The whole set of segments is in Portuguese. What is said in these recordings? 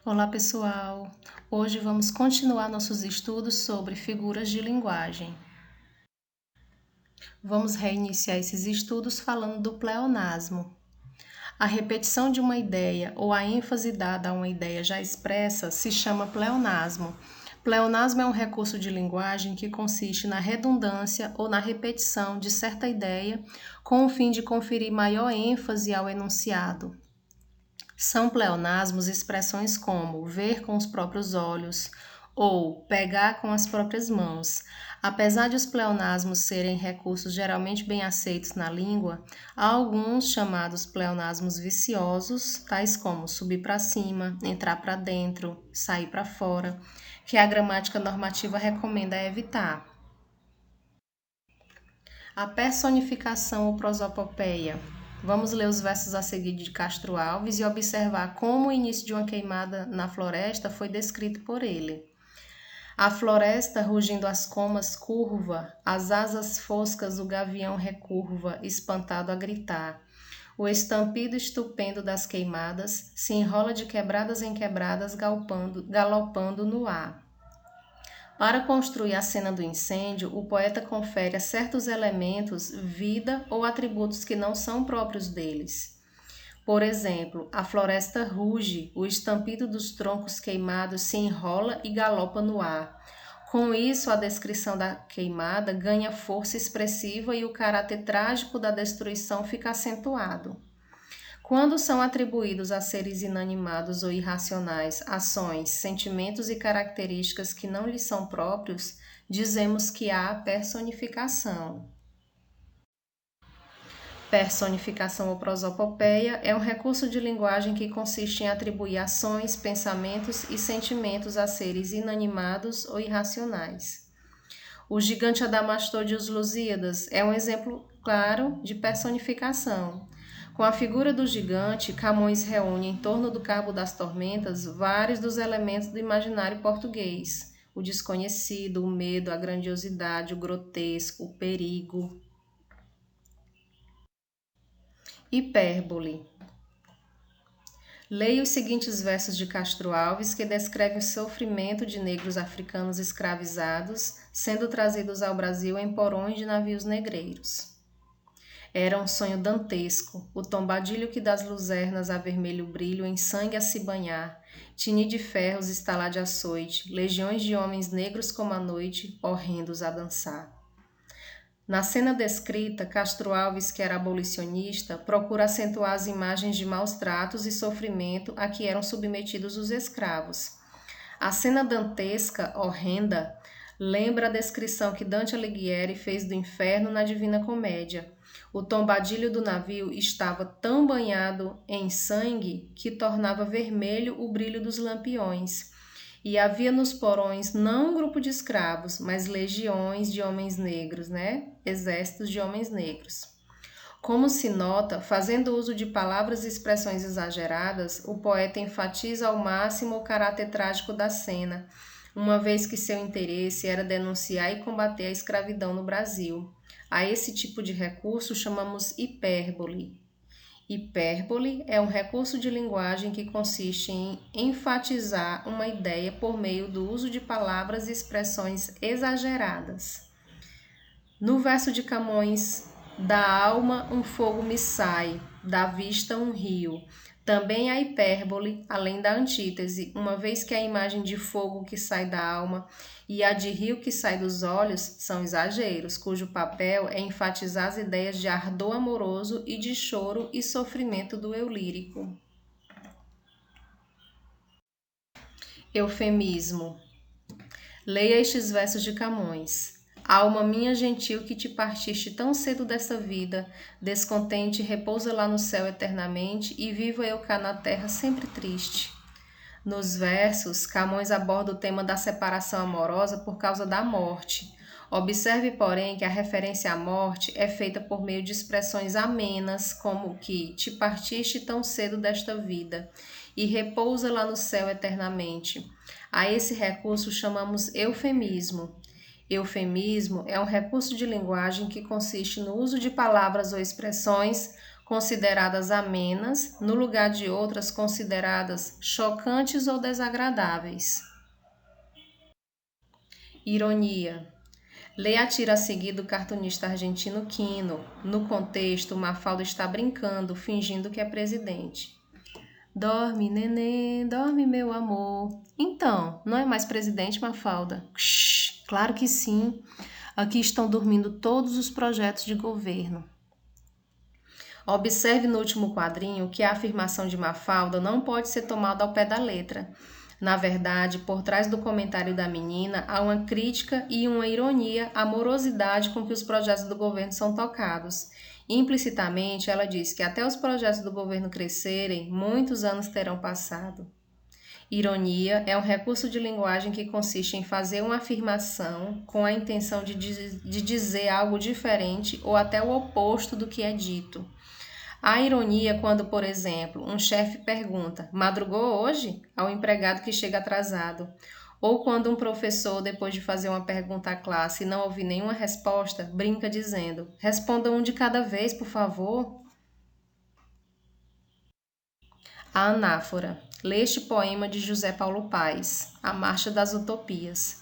Olá, pessoal! Hoje vamos continuar nossos estudos sobre figuras de linguagem. Vamos reiniciar esses estudos falando do pleonasmo. A repetição de uma ideia ou a ênfase dada a uma ideia já expressa se chama pleonasmo. Pleonasmo é um recurso de linguagem que consiste na redundância ou na repetição de certa ideia com o fim de conferir maior ênfase ao enunciado. São pleonasmos expressões como ver com os próprios olhos ou pegar com as próprias mãos. Apesar de os pleonasmos serem recursos geralmente bem aceitos na língua, há alguns chamados pleonasmos viciosos, tais como subir para cima, entrar para dentro, sair para fora, que a gramática normativa recomenda evitar. A personificação ou prosopopeia. Vamos ler os versos a seguir de Castro Alves e observar como o início de uma queimada na floresta foi descrito por ele. A floresta rugindo as comas curva, as asas foscas o gavião recurva, espantado a gritar. O estampido estupendo das queimadas se enrola de quebradas em quebradas, galopando no ar. Para construir a cena do incêndio, o poeta confere a certos elementos vida ou atributos que não são próprios deles. Por exemplo, a floresta ruge, o estampido dos troncos queimados se enrola e galopa no ar. Com isso, a descrição da queimada ganha força expressiva e o caráter trágico da destruição fica acentuado. Quando são atribuídos a seres inanimados ou irracionais ações, sentimentos e características que não lhes são próprios, dizemos que há personificação. Personificação ou prosopopeia é um recurso de linguagem que consiste em atribuir ações, pensamentos e sentimentos a seres inanimados ou irracionais. O gigante Adamastor de Os Lusíadas é um exemplo claro de personificação. Com a figura do gigante, Camões reúne em torno do Cabo das Tormentas vários dos elementos do imaginário português: o desconhecido, o medo, a grandiosidade, o grotesco, o perigo. Hipérbole. Leia os seguintes versos de Castro Alves que descrevem o sofrimento de negros africanos escravizados sendo trazidos ao Brasil em porões de navios negreiros. Era um sonho dantesco, o tombadilho que das luzernas a vermelho brilho em sangue a se banhar, tinir de ferros estalar de açoite, legiões de homens negros como a noite, horrendos a dançar. Na cena descrita, Castro Alves, que era abolicionista, procura acentuar as imagens de maus tratos e sofrimento a que eram submetidos os escravos. A cena dantesca, horrenda, lembra a descrição que Dante Alighieri fez do inferno na Divina Comédia. O tombadilho do navio estava tão banhado em sangue que tornava vermelho o brilho dos lampiões. E havia nos porões não um grupo de escravos, mas legiões de homens negros, Exércitos de homens negros. Como se nota, fazendo uso de palavras e expressões exageradas, o poeta enfatiza ao máximo o caráter trágico da cena, uma vez que seu interesse era denunciar e combater a escravidão no Brasil. A esse tipo de recurso chamamos hipérbole. Hipérbole é um recurso de linguagem que consiste em enfatizar uma ideia por meio do uso de palavras e expressões exageradas. No verso de Camões, da alma um fogo me sai, da vista um rio. Também há hipérbole, além da antítese, uma vez que a imagem de fogo que sai da alma e a de rio que sai dos olhos são exageros, cujo papel é enfatizar as ideias de ardor amoroso e de choro e sofrimento do eu lírico. Eufemismo. Leia estes versos de Camões. Alma minha gentil que te partiste tão cedo dessa vida, descontente, repousa lá no céu eternamente e viva eu cá na terra sempre triste. Nos versos, Camões aborda o tema da separação amorosa por causa da morte. Observe, porém, que a referência à morte é feita por meio de expressões amenas, como que te partiste tão cedo desta vida e repousa lá no céu eternamente. A esse recurso chamamos eufemismo. Eufemismo é um recurso de linguagem que consiste no uso de palavras ou expressões consideradas amenas, no lugar de outras consideradas chocantes ou desagradáveis. Ironia. Lê a tira a seguir do cartunista argentino Quino. No contexto, Mafalda está brincando, fingindo que é presidente. Dorme, nenê, dorme, meu amor. Então, não é mais presidente, Mafalda? Claro que sim. Aqui estão dormindo todos os projetos de governo. Observe no último quadrinho que a afirmação de Mafalda não pode ser tomada ao pé da letra. Na verdade, por trás do comentário da menina há uma crítica e uma ironia à morosidade com que os projetos do governo são tocados. Implicitamente, ela diz que até os projetos do governo crescerem, muitos anos terão passado. Ironia é um recurso de linguagem que consiste em fazer uma afirmação com a intenção de dizer algo diferente ou até o oposto do que é dito. Há ironia quando, por exemplo, um chefe pergunta: "Madrugou hoje?" ao empregado que chega atrasado. Ou quando um professor, depois de fazer uma pergunta à classe e não ouvir nenhuma resposta, brinca dizendo: "Responda um de cada vez, por favor." A anáfora. Lê este poema de José Paulo Paes, A Marcha das Utopias.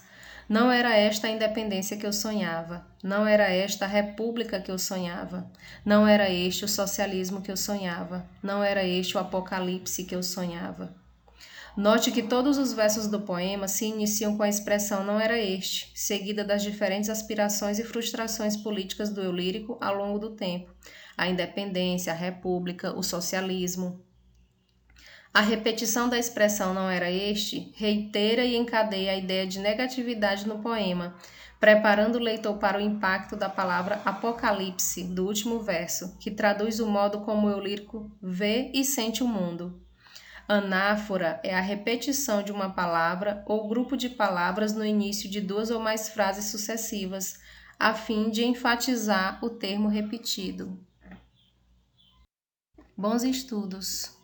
Não era esta a independência que eu sonhava. Não era esta a república que eu sonhava. Não era este o socialismo que eu sonhava. Não era este o apocalipse que eu sonhava. Note que todos os versos do poema se iniciam com a expressão "não era este", seguida das diferentes aspirações e frustrações políticas do eu lírico ao longo do tempo. A independência, a república, o socialismo. A repetição da expressão "não era este" reitera e encadeia a ideia de negatividade no poema, preparando o leitor para o impacto da palavra apocalipse do último verso, que traduz o modo como o eu lírico vê e sente o mundo. Anáfora é a repetição de uma palavra ou grupo de palavras no início de duas ou mais frases sucessivas, a fim de enfatizar o termo repetido. Bons estudos!